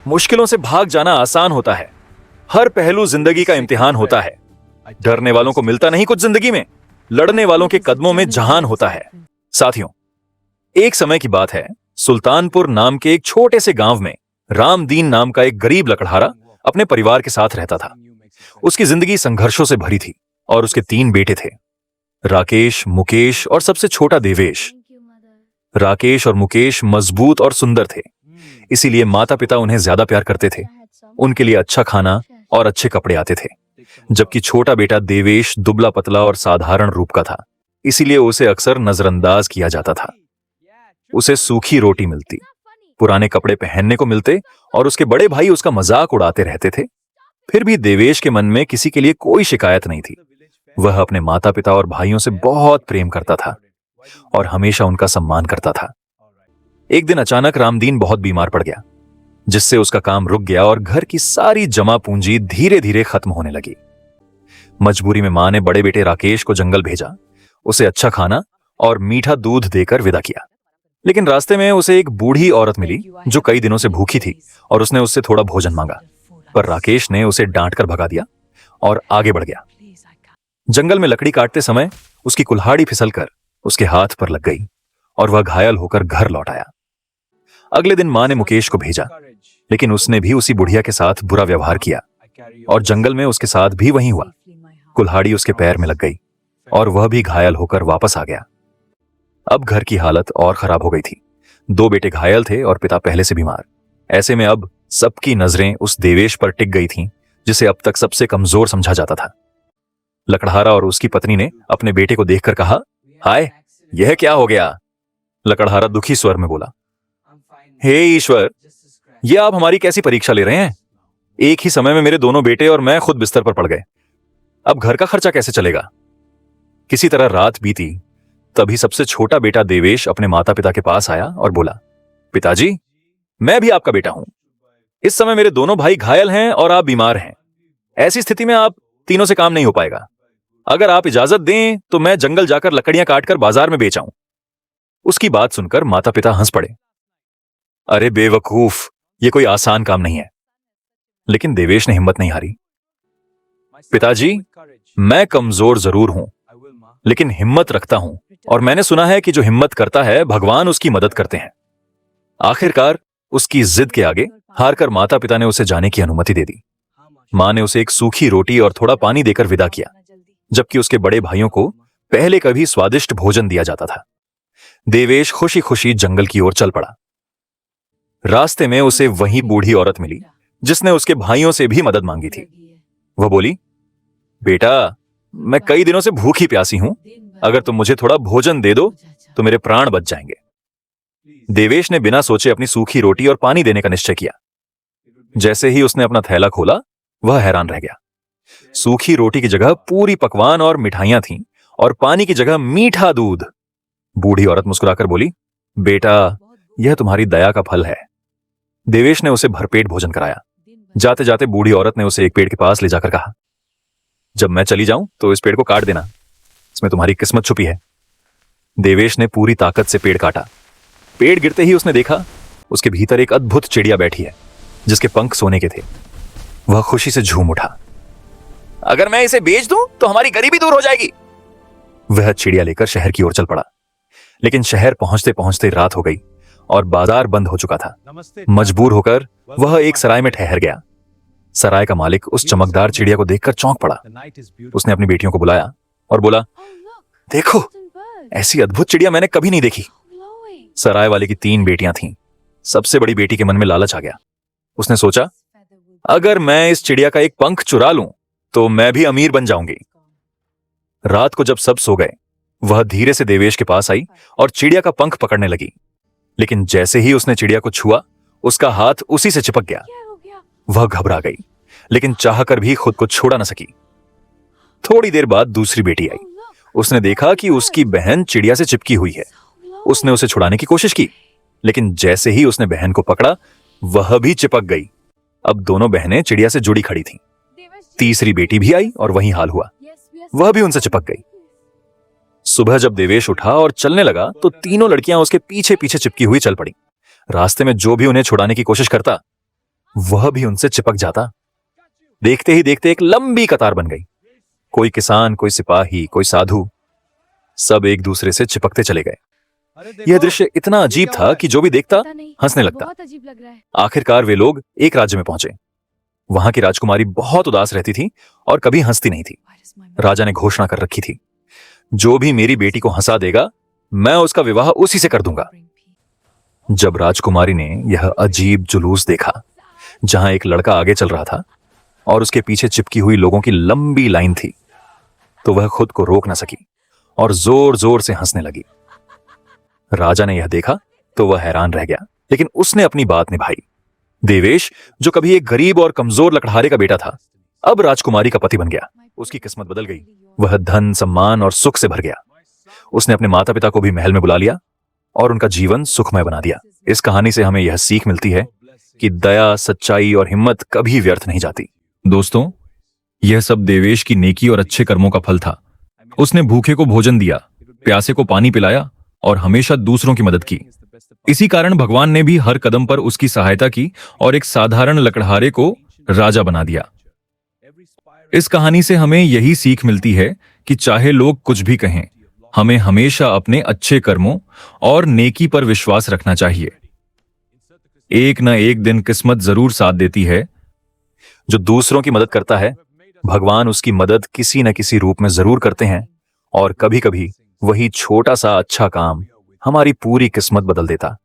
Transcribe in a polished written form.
मुश्किलों से भाग जाना आसान होता है। हर पहलू जिंदगी का इम्तिहान होता है। डरने वालों को मिलता नहीं कुछ जिंदगी में, लड़ने वालों के कदमों में जहान होता है। साथियों, एक समय की बात है, सुल्तानपुर नाम के एक छोटे से गांव में रामदीन नाम का एक गरीब लकड़हारा अपने परिवार के साथ रहता था। उसकी जिंदगी संघर्षों से भरी थी और उसके 3 बेटे थे, राकेश, मुकेश और सबसे छोटा देवेश। राकेश और मुकेश मजबूत और सुंदर थे, इसीलिए माता पिता उन्हें ज्यादा प्यार करते थे। उनके लिए अच्छा खाना और अच्छे कपड़े आते थे। जबकि छोटा बेटा देवेश दुबला पतला और साधारण रूप का था, इसीलिए उसे अक्सर नजरअंदाज किया जाता था। उसे सूखी रोटी मिलती, पुराने कपड़े पहनने को मिलते और उसके बड़े भाई उसका मजाक उड़ाते रहते थे। फिर भी देवेश के मन में किसी के लिए कोई शिकायत नहीं थी। वह अपने माता पिता और भाइयों से बहुत प्रेम करता था और हमेशा उनका सम्मान करता था। एक दिन अचानक रामदीन बहुत बीमार पड़ गया, जिससे उसका काम रुक गया और घर की सारी जमा पूंजी धीरे धीरे खत्म होने लगी। मजबूरी में मां ने बड़े बेटे राकेश को जंगल भेजा, उसे अच्छा खाना और मीठा दूध देकर विदा किया। लेकिन रास्ते में उसे एक बूढ़ी औरत मिली जो कई दिनों से भूखी थी और उसने उससे थोड़ा भोजन मांगा, पर राकेश ने उसे डांट कर भगा दिया और आगे बढ़ गया। जंगल में लकड़ी काटते समय उसकी कुल्हाड़ी फिसलकर उसके हाथ पर लग गई और वह घायल होकर घर लौट आया। अगले दिन मां ने मुकेश को भेजा, लेकिन उसने भी उसी बुढ़िया के साथ बुरा व्यवहार किया और जंगल में उसके साथ भी वही हुआ। कुल्हाड़ी उसके पैर में लग गई और वह भी घायल होकर वापस आ गया। अब घर की हालत और खराब हो गई थी। 2 बेटे घायल थे और पिता पहले से बीमार। ऐसे में अब सबकी नजरें उस देवेश पर टिक गई थीं, जिसे अब तक सबसे कमजोर समझा जाता था। लकड़हारा और उसकी पत्नी ने अपने बेटे को देखकर कहा, हाय, यह क्या हो गया? लकड़हारा दुखी स्वर में बोला, हे ईश्वर, ये आप हमारी कैसी परीक्षा ले रहे हैं? एक ही समय में मेरे दोनों बेटे और मैं खुद बिस्तर पर पड़ गए। अब घर का खर्चा कैसे चलेगा? किसी तरह रात बीती, तभी सबसे छोटा बेटा देवेश अपने माता पिता के पास आया और बोला, पिताजी, मैं भी आपका बेटा हूं। इस समय मेरे दोनों भाई घायल हैं और आप बीमार हैं। ऐसी स्थिति में आप तीनों से काम नहीं हो पाएगा। अगर आप इजाजत दें तो मैं जंगल जाकर लकड़ियां काटकर बाजार में बेच आऊं। उसकी बात सुनकर माता पिता हंस पड़े। अरे बेवकूफ, ये कोई आसान काम नहीं है। लेकिन देवेश ने हिम्मत नहीं हारी। पिताजी, मैं कमजोर जरूर हूं, लेकिन हिम्मत रखता हूं और मैंने सुना है कि जो हिम्मत करता है भगवान उसकी मदद करते हैं। आखिरकार उसकी जिद के आगे हारकर माता पिता ने उसे जाने की अनुमति दे दी। मां ने उसे एक सूखी रोटी और थोड़ा पानी देकर विदा किया, जबकि उसके बड़े भाइयों को पहले कभी स्वादिष्ट भोजन दिया जाता था। देवेश खुशी खुशी जंगल की ओर चल पड़ा। रास्ते में उसे वही बूढ़ी औरत मिली जिसने उसके भाइयों से भी मदद मांगी थी। वह बोली, बेटा, मैं कई दिनों से भूखी प्यासी हूं। अगर तुम मुझे थोड़ा भोजन दे दो तो मेरे प्राण बच जाएंगे। देवेश ने बिना सोचे अपनी सूखी रोटी और पानी देने का निश्चय किया। जैसे ही उसने अपना थैला खोला, वह हैरान रह गया। सूखी रोटी की जगह पूरी पकवान और मिठाइयां थीं और पानी की जगह मीठा दूध। बूढ़ी औरत मुस्कुराकर बोली, बेटा, यह तुम्हारी दया का फल है। देवेश ने उसे भरपेट भोजन कराया। जाते जाते बूढ़ी औरत ने उसे एक पेड़ के पास ले जाकर कहा, जब मैं चली जाऊं तो इस पेड़ को काट देना, इसमें तुम्हारी किस्मत छुपी है। देवेश ने पूरी ताकत से पेड़ काटा। पेड़ गिरते ही उसने देखा उसके भीतर एक अद्भुत चिड़िया बैठी है, जिसके पंख सोने के थे। वह खुशी से झूम उठा। अगर मैं इसे बेच दूं तो हमारी गरीबी दूर हो जाएगी। वह चिड़िया लेकर शहर की ओर चल पड़ा। लेकिन शहर पहुंचते पहुंचते रात हो गई और बाजार बंद हो चुका था। मजबूर होकर वह एक सराय में ठहर गया। सराय का मालिक उस चमकदार चिड़िया को देखकर चौंक पड़ा। उसने अपनी बेटियों को बुलाया और बोला, देखो, ऐसी अद्भुत चिड़िया मैंने कभी नहीं देखी। सराय वाले की 3 बेटियां थीं। सबसे बड़ी बेटी के मन में लालच आ गया। उसने सोचा, अगर मैं इस चिड़िया का एक पंख चुरा लूं तो मैं भी अमीर बन जाऊंगी। रात को जब सब सो गए, वह धीरे से देवेश के पास आई और चिड़िया का पंख पकड़ने लगी। लेकिन जैसे ही उसने चिड़िया को छुआ, उसका हाथ उसी से चिपक गया। वह घबरा गई, लेकिन चाहकर भी खुद को छोड़ा न सकी। थोड़ी देर बाद दूसरी बेटी आई। उसने देखा कि उसकी बहन चिड़िया से चिपकी हुई है। उसने उसे छुड़ाने की कोशिश की, लेकिन जैसे ही उसने बहन को पकड़ा, वह भी चिपक गई। अब दोनों बहनें चिड़िया से जुड़ी खड़ी थीं। तीसरी बेटी भी आई और वही हाल हुआ। वह भी उनसे चिपक गई। सुबह जब देवेश उठा और चलने लगा तो तीनों लड़कियां उसके पीछे पीछे चिपकी हुई चल पड़ी। रास्ते में जो भी उन्हें छुड़ाने की कोशिश करता, वह भी उनसे चिपक जाता। देखते ही देखते एक लंबी कतार बन गई। कोई किसान, कोई सिपाही, कोई साधु, सब एक दूसरे से चिपकते चले गए। यह दृश्य इतना अजीब था कि जो भी देखता हंसने लगता। बहुत अजीब लग रहा है। आखिरकार वे लोग एक राज्य में पहुंचे। वहां की राजकुमारी बहुत उदास रहती थी और कभी हंसती नहीं थी। राजा ने घोषणा कर रखी थी, जो भी मेरी बेटी को हंसा देगा, मैं उसका विवाह उसी से कर दूंगा। जब राजकुमारी ने यह अजीब जुलूस देखा, जहां एक लड़का आगे चल रहा था और उसके पीछे चिपकी हुई लोगों की लंबी लाइन थी, तो वह खुद को रोक न सकी और जोर जोर से हंसने लगी। राजा ने यह देखा तो वह हैरान रह गया, लेकिन उसने अपनी बात निभाई। देवेश, जो कभी एक गरीब और कमजोर लकड़हारे का बेटा था, अब राजकुमारी का पति बन गया। उसकी किस्मत बदल गई। वह धन, सम्मान और सुख से भर गया। उसने अपने माता पिता को भी महल में बुला लिया और उनका जीवन सुखमय बना दिया। इस कहानी से हमें यह सीख मिलती है कि दया, सच्चाई और हिम्मत कभी व्यर्थ नहीं जाती। दोस्तों, यह सब देवेश की नेकी और अच्छे कर्मों का फल था। उसने भूखे को भोजन दिया, प्यासे को पानी पिलाया और हमेशा दूसरों की मदद की। इसी कारण भगवान ने भी हर कदम पर उसकी सहायता की और एक साधारण लकड़हारे को राजा बना दिया। इस कहानी से हमें यही सीख मिलती है कि चाहे लोग कुछ भी कहें, हमें हमेशा अपने अच्छे कर्मों और नेकी पर विश्वास रखना चाहिए। एक न एक दिन किस्मत जरूर साथ देती है। जो दूसरों की मदद करता है, भगवान उसकी मदद किसी न किसी रूप में जरूर करते हैं और कभी-कभी वही छोटा सा अच्छा काम हमारी पूरी किस्मत बदल देता।